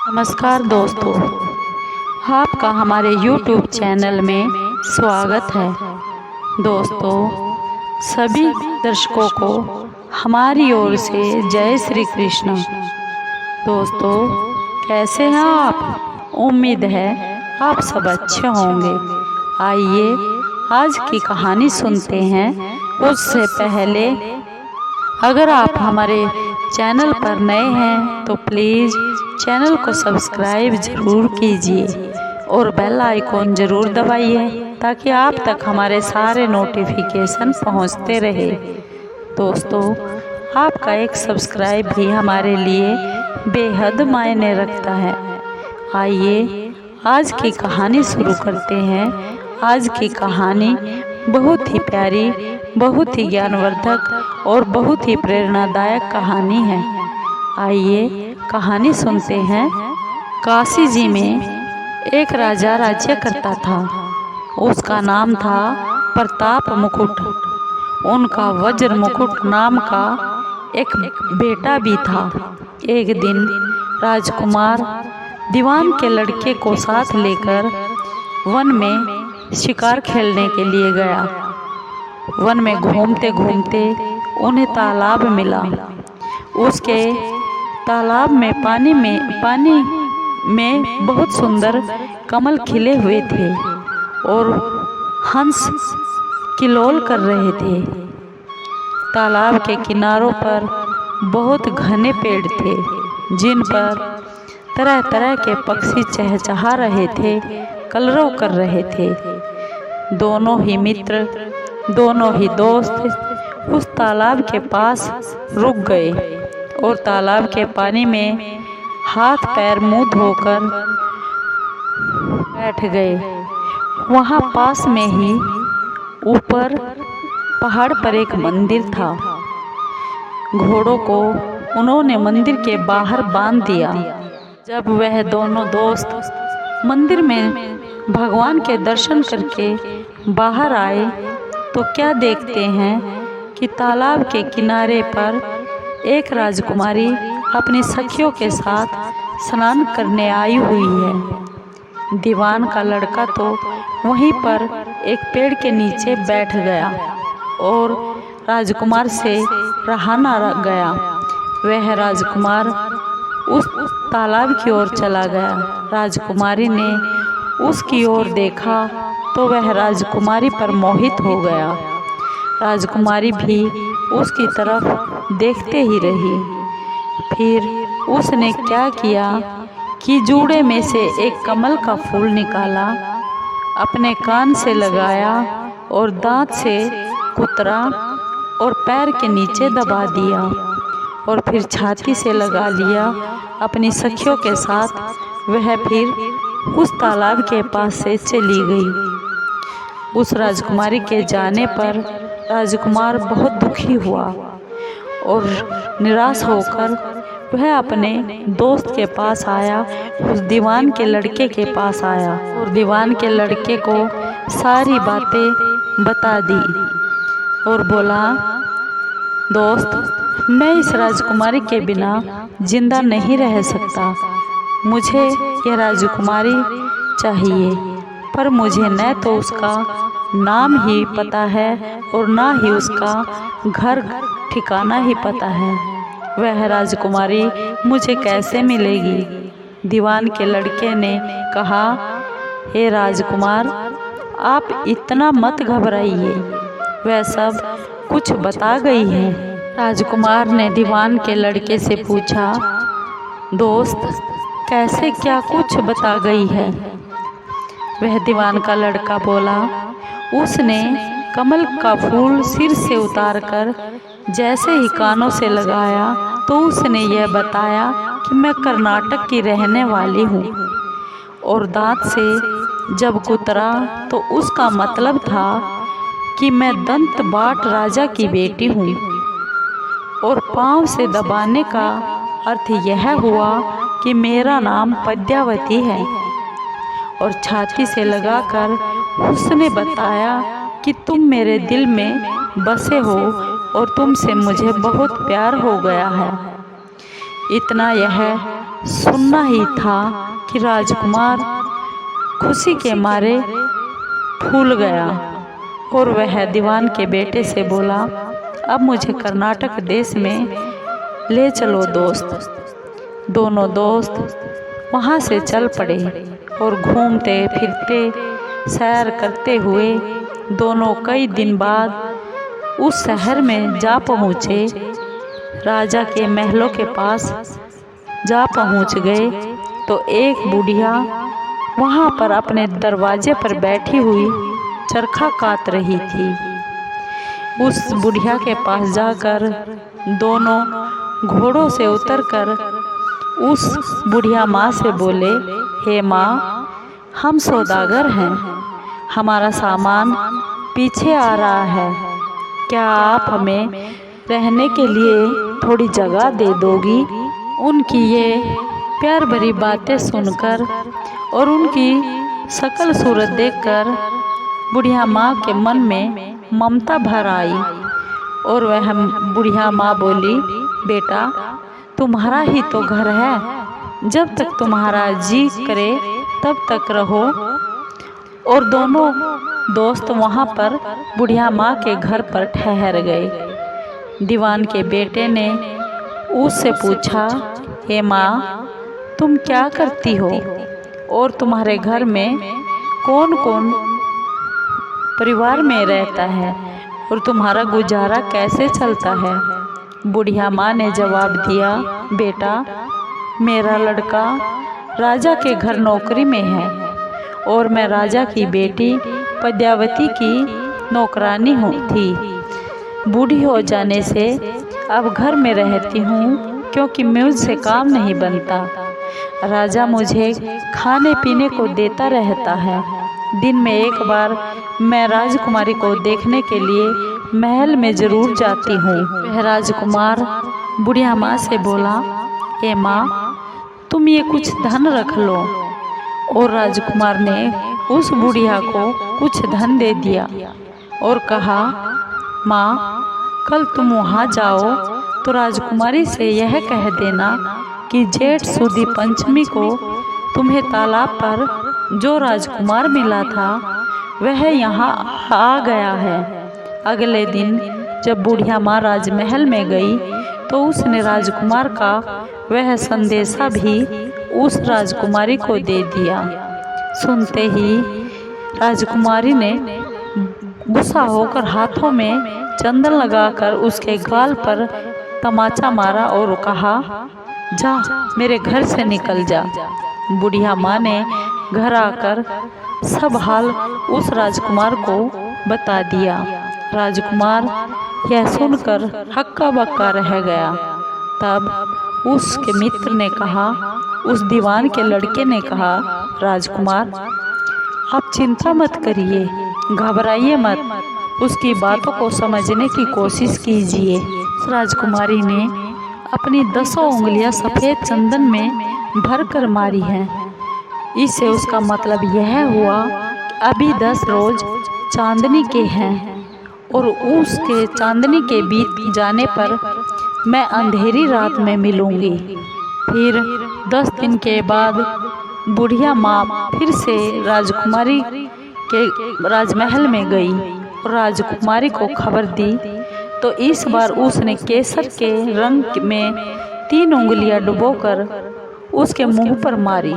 नमस्कार दोस्तों, आपका हमारे YouTube चैनल में स्वागत है। दोस्तों, सभी दर्शकों को हमारी ओर से जय श्री कृष्ण। दोस्तों, कैसे हैं आप? उम्मीद है आप सब अच्छे होंगे। आइए आज की कहानी सुनते हैं। उससे पहले अगर आप हमारे चैनल पर नए हैं तो प्लीज़ चैनल को सब्सक्राइब ज़रूर कीजिए और बेल आइकॉन ज़रूर दबाइए ताकि आप तक हमारे सारे नोटिफिकेशन पहुंचते रहे। दोस्तों, आपका एक सब्सक्राइब भी हमारे लिए बेहद मायने रखता है। आइए आज की कहानी शुरू करते हैं। आज की कहानी बहुत ही प्यारी, बहुत ही ज्ञानवर्धक और बहुत ही प्रेरणादायक कहानी है। आइए कहानी सुनते हैं। काशी जी में एक राजा राज्य करता था। उसका नाम था प्रताप मुकुट। उनका वज्र मुकुट नाम का एक बेटा भी था। एक दिन राजकुमार दीवान के लड़के को साथ लेकर वन में शिकार खेलने के लिए गया। वन में घूमते घूमते उन्हें तालाब मिला। उसके तालाब में पानी में बहुत सुंदर कमल खिले हुए थे और हंस किलोल कर रहे थे। तालाब के किनारों पर बहुत घने पेड़ थे जिन पर तरह तरह के पक्षी चहचहा रहे थे, कलरव कर रहे थे। दोनों ही मित्र, दोनों ही दोस्त उस तालाब के पास रुक गए और तालाब के पानी में हाथ पैर मुंह धोकर बैठ गए। वहाँ पास में ही ऊपर पहाड़ पर एक मंदिर था। घोड़ों को उन्होंने मंदिर के बाहर बांध दिया। जब वह दोनों दोस्त मंदिर में भगवान के दर्शन करके बाहर आए तो क्या देखते हैं कि तालाब के किनारे पर एक राजकुमारी अपनी सखियों के साथ स्नान करने आई हुई है। दीवान का लड़का तो वहीं पर एक पेड़ के नीचे बैठ गया और राजकुमार से रहा न गया। वह राजकुमार उस तालाब की ओर चला गया। राजकुमारी ने उसकी ओर देखा तो वह राजकुमारी पर मोहित हो गया। राजकुमारी भी उसकी तरफ देखते ही रही। फिर उसने क्या किया कि जूड़े में से एक कमल का फूल निकाला, अपने कान से लगाया और दांत से कुतरा और पैर के नीचे दबा दिया और फिर छाती से लगा लिया। अपनी सखियों के साथ वह फिर उस तालाब के पास से चली गई। उस राजकुमारी के जाने पर राजकुमार बहुत दुखी हुआ और निराश होकर वह अपने दोस्त के पास आया। उस दीवान के लड़के के पास आया और दीवान के लड़के को सारी बातें बता दी और बोला, दोस्त, मैं इस राजकुमारी के बिना जिंदा नहीं रह सकता। मुझे यह राजकुमारी चाहिए, पर मुझे न तो उसका नाम ही पता है और ना ही उसका घर ठिकाना ही पता है। वह राजकुमारी मुझे कैसे मिलेगी? दीवान के लड़के ने कहा, हे राजकुमार, आप इतना मत घबराइए, वह सब कुछ बता गई है। राजकुमार ने दीवान के लड़के से पूछा, दोस्त, कैसे क्या कुछ बता गई है? वह दीवान का लड़का बोला, उसने कमल का फूल सिर से उतारकर जैसे ही कानों से लगाया तो उसने यह बताया कि मैं कर्नाटक की रहने वाली हूँ और दांत से जब कुतरा तो उसका मतलब था कि मैं दंत बाट राजा की बेटी हूँ और पाँव से दबाने का अर्थ यह हुआ कि मेरा नाम पद्यावती है। और छाती से लगाकर उसने बताया कि तुम मेरे दिल में बसे हो और तुमसे मुझे बहुत प्यार हो गया है। इतना यह सुनना ही था कि राजकुमार खुशी के मारे फूल गया और वह दीवान के बेटे से बोला, अब मुझे कर्नाटक देश में ले चलो दोस्त। दोनों दोस्त वहाँ से चल पड़े और घूमते फिरते सैर करते हुए दोनों कई दिन बाद उस शहर में जा पहुँचे। राजा के महलों के पास जा पहुँच गए तो एक बुढ़िया वहाँ पर अपने दरवाजे पर बैठी हुई चरखा काट रही थी। उस बुढ़िया के पास जाकर दोनों घोड़ों से उतरकर उस बुढ़िया माँ से बोले, हे माँ, हम सौदागर हैं, हमारा सामान पीछे आ रहा है, क्या आप हमें रहने के लिए थोड़ी जगह दे दोगी? उनकी ये प्यार भरी बातें सुनकर और उनकी शकल सूरत देखकर बुढ़िया माँ के मन में ममता भर आई और वह बुढ़िया माँ बोली, बेटा, तुम्हारा ही तो घर है, जब तक तुम्हारा जी करे तब तक रहो। और दोनों दोस्त वहाँ पर बुढ़िया माँ के घर पर ठहर गए। दीवान के बेटे ने उससे पूछा, हे माँ, तुम क्या करती हो और तुम्हारे घर में कौन कौन परिवार में रहता है और तुम्हारा गुजारा कैसे चलता है? बुढ़िया माँ ने जवाब दिया, बेटा, मेरा लड़का राजा के घर नौकरी में है और मैं राजा की बेटी पद्यावती की नौकरानी थी। बूढ़ी हो जाने से अब घर में रहती हूँ क्योंकि मुझसे काम नहीं बनता। राजा मुझे खाने पीने को देता रहता है। दिन में एक बार मैं राजकुमारी को देखने के लिए महल में जरूर जाती हूँ। वह राजकुमार बुढ़िया माँ से बोला, ए माँ, तुम ये कुछ धन रख लो। और राजकुमार ने उस बुढ़िया को कुछ धन दे दिया और कहा, माँ, कल तुम वहाँ जाओ तो राजकुमारी से यह कह देना कि जेठ सुदी पंचमी को तुम्हें तालाब पर जो राजकुमार मिला था वह यहाँ आ गया है। अगले दिन जब बुढ़िया माँ राजमहल में गई तो उसने राजकुमार का वह संदेशा भी उस राजकुमारी को दे दिया। सुनते ही राजकुमारी ने गुस्सा होकर हाथों में चंदन लगाकर उसके गाल पर तमाचा मारा और कहा, जा, मेरे घर से निकल जा। बुढ़िया माँ ने घर आकर सब हाल उस राजकुमार को बता दिया। राजकुमार यह सुनकर हक्का बक्का रह गया। तब उसके मित्र ने कहा, उस दीवान के लड़के ने कहा, राजकुमार, आप चिंता मत करिए, घबराइए मत, उसकी बातों को समझने की कोशिश कीजिए। राजकुमारी ने अपनी 10 उंगलियां सफ़ेद चंदन में भर कर मारी हैं। इससे उसका मतलब यह हुआ अभी 10 रोज चांदनी के हैं और उसके चांदनी के बीत जाने पर मैं अंधेरी रात में मिलूंगी। फिर 10 दिन के बाद बुढ़िया माँ फिर से राजकुमारी के राजमहल में गई और राजकुमारी को खबर दी तो इस बार उसने केसर के रंग में 3 उंगलियां डुबोकर उसके मुंह पर मारी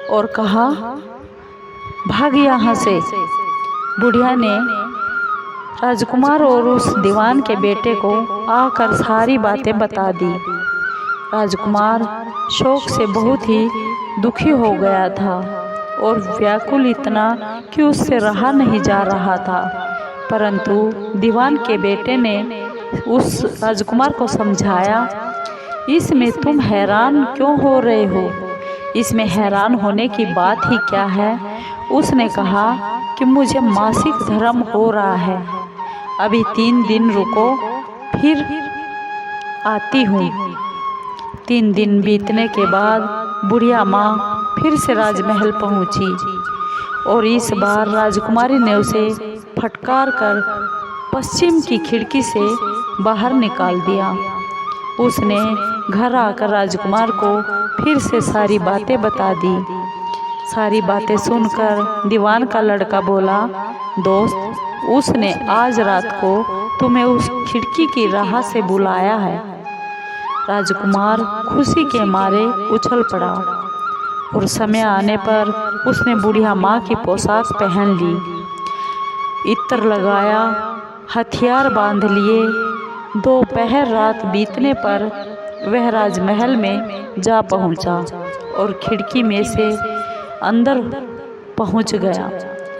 और कहा, भाग यहाँ से। बुढ़िया ने राजकुमार और उस दीवान के बेटे को आकर सारी बातें बता दी। राजकुमार शोक से बहुत ही दुखी हो गया था और व्याकुल इतना कि उससे रहा नहीं जा रहा था। परंतु दीवान के बेटे ने उस राजकुमार को समझाया, इसमें तुम हैरान क्यों हो रहे हो, इसमें हैरान होने की बात ही क्या है। उसने कहा कि मुझे मासिक धर्म हो रहा है, अभी 3 दिन रुको, फिर आती हूँ। 3 दिन बीतने के बाद बुढ़िया माँ फिर से राजमहल पहुँची और इस बार राजकुमारी ने उसे फटकार कर पश्चिम की खिड़की से बाहर निकाल दिया। उसने घर आकर राजकुमार को फिर से सारी बातें बता दी। सारी बातें सुनकर दीवान का लड़का बोला, दोस्त, उसने आज रात को तुम्हें उस खिड़की की राह से बुलाया है। राजकुमार खुशी के मारे उछल पड़ा और समय आने पर उसने बुढ़िया माँ की पोशाक पहन ली, इत्र लगाया, हथियार बांध लिए। दोपहर रात बीतने पर वह राजमहल में जा पहुंचा और खिड़की में से अंदर पहुंच गया।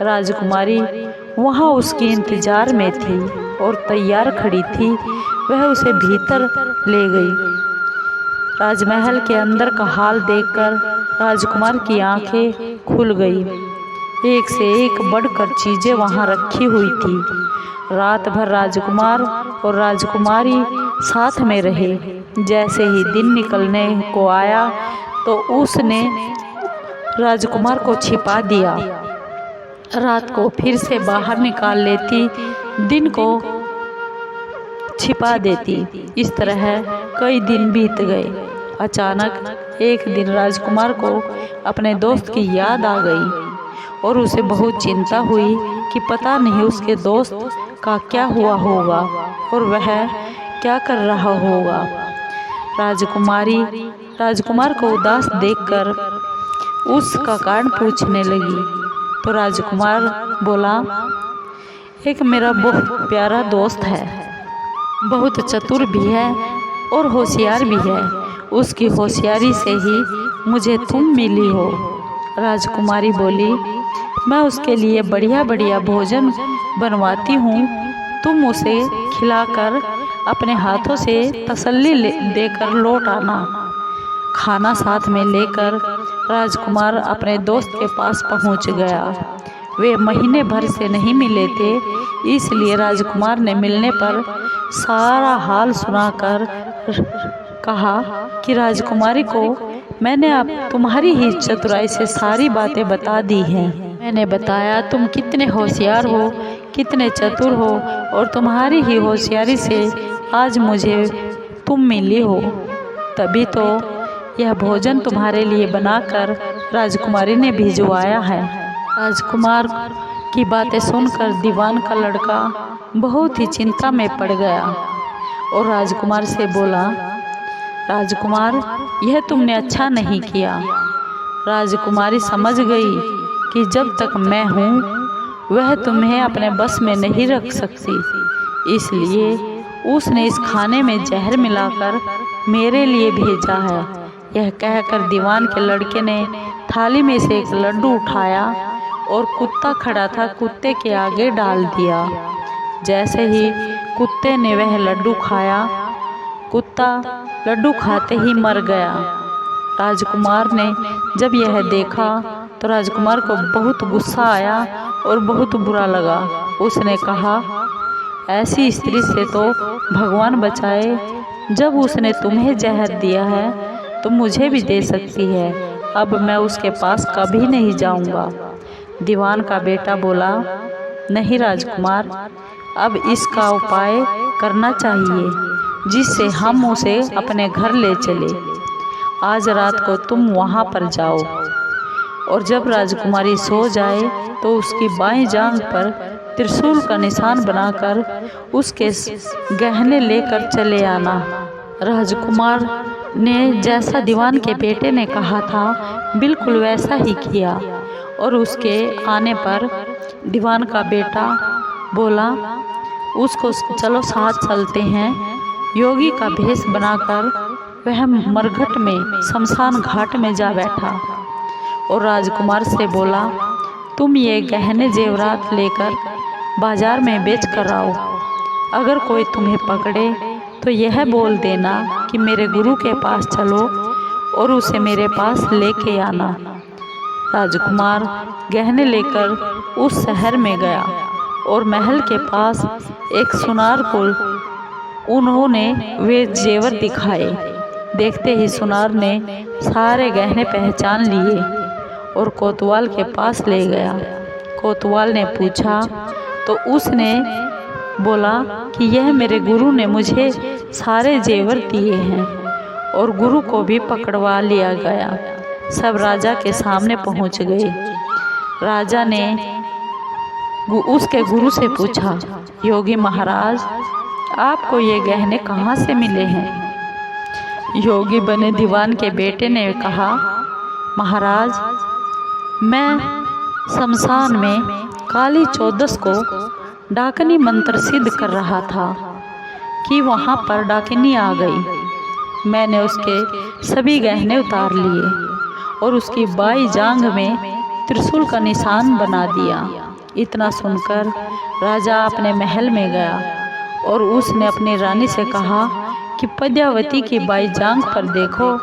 राजकुमारी वहां उसके इंतजार में थी और तैयार खड़ी थी। वह उसे भीतर ले गई। राजमहल के अंदर का हाल देखकर राजकुमार की आंखें खुल गई। एक से एक बढ़कर चीजें वहां रखी हुई थी। रात भर राजकुमार और राजकुमारी साथ में रहे। जैसे ही दिन निकलने को आया तो उसने राजकुमार को छिपा दिया। रात को फिर से बाहर निकाल लेती, दिन को छिपा देती। इस तरह कई दिन बीत गए। अचानक एक दिन राजकुमार को अपने दोस्त की याद आ गई और उसे बहुत चिंता हुई कि पता नहीं उसके दोस्त का क्या हुआ होगा और वह क्या कर रहा होगा। राजकुमारी राजकुमार को उदास देखकर उसका कारण पूछने लगी तो राजकुमार बोला, एक मेरा बहुत प्यारा दोस्त है, बहुत चतुर भी है और होशियार भी है। उसकी होशियारी से ही मुझे तुम मिली हो। राजकुमारी बोली, मैं उसके लिए बढ़िया बढ़िया भोजन बनवाती हूँ, तुम उसे खिलाकर अपने हाथों से तसल्ली देकर लौट आना। खाना साथ में लेकर राजकुमार अपने दोस्त के पास पहुँच गया। वे महीने भर से नहीं मिले थे, इसलिए राजकुमार ने मिलने पर सारा हाल सुनाकर कहा कि राजकुमारी को मैंने अब तुम्हारी ही चतुराई से सारी बातें बता दी हैं। मैंने बताया तुम कितने होशियार हो, कितने चतुर हो और तुम्हारी ही होशियारी से आज मुझे तुम मिली हो, तभी तो यह भोजन तुम्हारे लिए बनाकर राजकुमारी ने भिजवाया है। राजकुमार की बातें सुनकर दीवान का लड़का बहुत ही चिंता में पड़ गया और राजकुमार से बोला, राजकुमार, यह तुमने अच्छा नहीं किया। राजकुमारी समझ गई कि जब तक मैं हूँ वह तुम्हें अपने बस में नहीं रख सकती, इसलिए उसने इस खाने में जहर मिलाकर मेरे लिए भेजा है। यह कहकर दीवान के लड़के ने थाली में से एक लड्डू उठाया और कुत्ता खड़ा था कुत्ते के आगे डाल दिया। जैसे ही कुत्ते ने वह लड्डू खाया, कुत्ता लड्डू खाते ही मर गया। राजकुमार ने जब यह देखा तो राजकुमार को बहुत गुस्सा आया और बहुत बुरा लगा। उसने कहा, ऐसी स्त्री से तो भगवान बचाए, जब उसने तुम्हें जहर दिया है तो मुझे भी दे सकती है। अब मैं उसके पास कभी नहीं जाऊंगा। दीवान का बेटा बोला, नहीं राजकुमार, अब इसका उपाय करना चाहिए जिससे हम उसे अपने घर ले चले। आज रात को तुम वहां पर जाओ और जब राजकुमारी सो जाए तो उसकी बाईं जांघ पर त्रिशूल का निशान बनाकर उसके गहने लेकर चले आना। राजकुमार ने जैसा दीवान के बेटे ने कहा था बिल्कुल वैसा ही किया और उसके आने पर दीवान का बेटा बोला, उसको चलो साथ चलते हैं। योगी का भेष बनाकर वह मरघट में शमशान घाट में जा बैठा और राजकुमार से बोला, तुम ये गहने जेवरात लेकर बाजार में बेच कर आओ। अगर कोई तुम्हें पकड़े तो यह बोल देना कि मेरे गुरु के पास चलो और उसे मेरे पास लेके आना। राजकुमार गहने लेकर उस शहर में गया और महल के पास एक सुनार को उन्होंने वे जेवर दिखाए। देखते ही सुनार ने सारे गहने पहचान लिए और कोतवाल के पास ले गया। कोतवाल ने पूछा तो उसने बोला कि यह मेरे गुरु ने मुझे सारे जेवर दिए हैं और गुरु को भी पकड़वा लिया गया। सब राजा के सामने पहुंच गए। राजा ने उसके गुरु से पूछा, योगी महाराज, आपको ये गहने कहाँ से मिले हैं? योगी बने दीवान के बेटे ने कहा, महाराज, मैं शमशान में काली चौदस को डाकनी मंत्र सिद्ध कर रहा था कि वहाँ पर डाकिनी आ गई। मैंने उसके सभी गहने उतार लिए और उसकी बाई जांघ में त्रिशूल का निशान बना दिया। इतना सुनकर राजा अपने महल में गया और उसने अपनी रानी से कहा कि पद्मावती की बाई जांघ पर देखो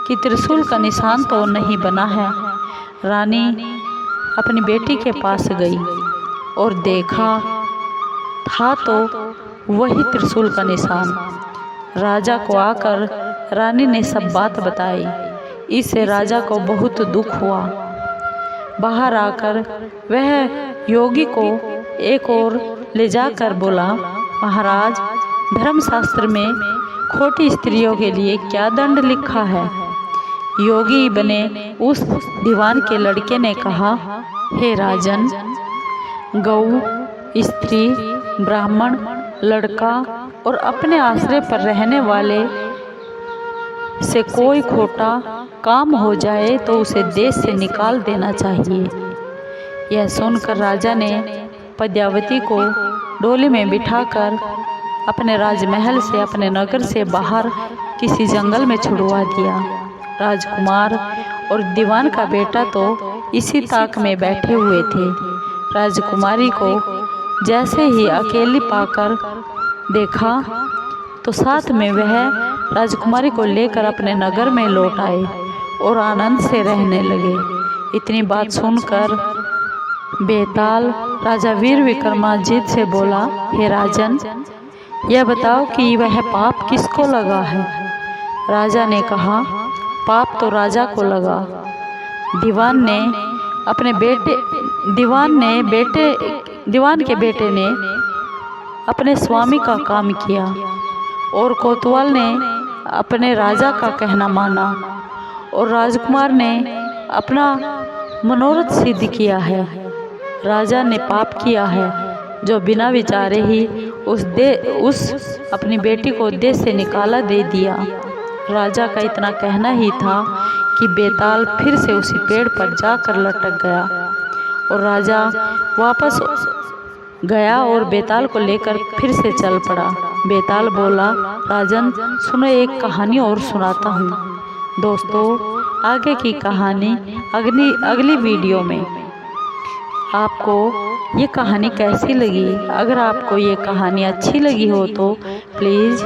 कि त्रिशूल का निशान तो नहीं बना है। रानी अपनी बेटी के पास गई और देखा था तो वही त्रिशूल का निशान। राजा को आकर रानी ने सब बात बताई। इससे राजा को बहुत दुख हुआ। बाहर आकर वह योगी को एक और ले जाकर बोला, महाराज, धर्मशास्त्र में खोटी स्त्रियों के लिए क्या दंड लिखा है? योगी बने उस दीवान के लड़के ने कहा, हे राजन, गौ, स्त्री, ब्राह्मण, लड़का और अपने आश्रय पर रहने वाले से कोई खोटा काम हो जाए तो उसे देश से निकाल देना चाहिए। यह सुनकर राजा ने पद्मावती को डोली में बिठाकर अपने राजमहल से, अपने नगर से बाहर किसी जंगल में छुड़वा दिया। राजकुमार और दीवान का बेटा तो इसी ताक में बैठे हुए थे। राजकुमारी को जैसे ही अकेली पाकर देखा तो साथ में वह राजकुमारी को लेकर अपने नगर में लौट आए और आनंद से रहने लगे। इतनी बात सुनकर बेताल राजा वीर विक्रमादित्य से बोला, हे राजन, यह बताओ कि वह पाप किसको लगा है? राजा ने कहा, पाप तो राजा को लगा। दीवान के बेटे ने अपने स्वामी का काम किया और कोतवाल ने अपने राजा का कहना माना और राजकुमार ने अपना मनोरथ सिद्ध किया है। राजा ने पाप किया है जो बिना विचारे ही उस अपनी बेटी को देश से निकाला दे दिया। राजा का इतना कहना ही था कि बेताल फिर से उसी पेड़ पर जाकर लटक गया और राजा वापस गया और बेताल को लेकर फिर से चल पड़ा। बेताल बोला, राजन, सुनो, एक कहानी और सुनाता हूँ। दोस्तों, आगे की कहानी अगली वीडियो में। आपको ये कहानी कैसी लगी? अगर आपको ये कहानी अच्छी लगी हो तो प्लीज़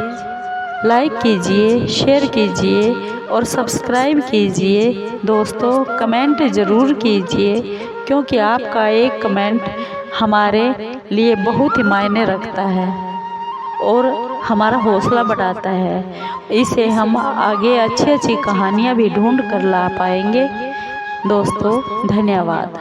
लाइक कीजिए, शेयर कीजिए और सब्सक्राइब कीजिए। दोस्तों, कमेंट ज़रूर कीजिए क्योंकि आपका एक कमेंट हमारे लिए बहुत ही मायने रखता है और हमारा हौसला बढ़ाता है। इससे हम आगे अच्छी अच्छी कहानियाँ भी ढूंढ कर ला पाएंगे। दोस्तों, धन्यवाद।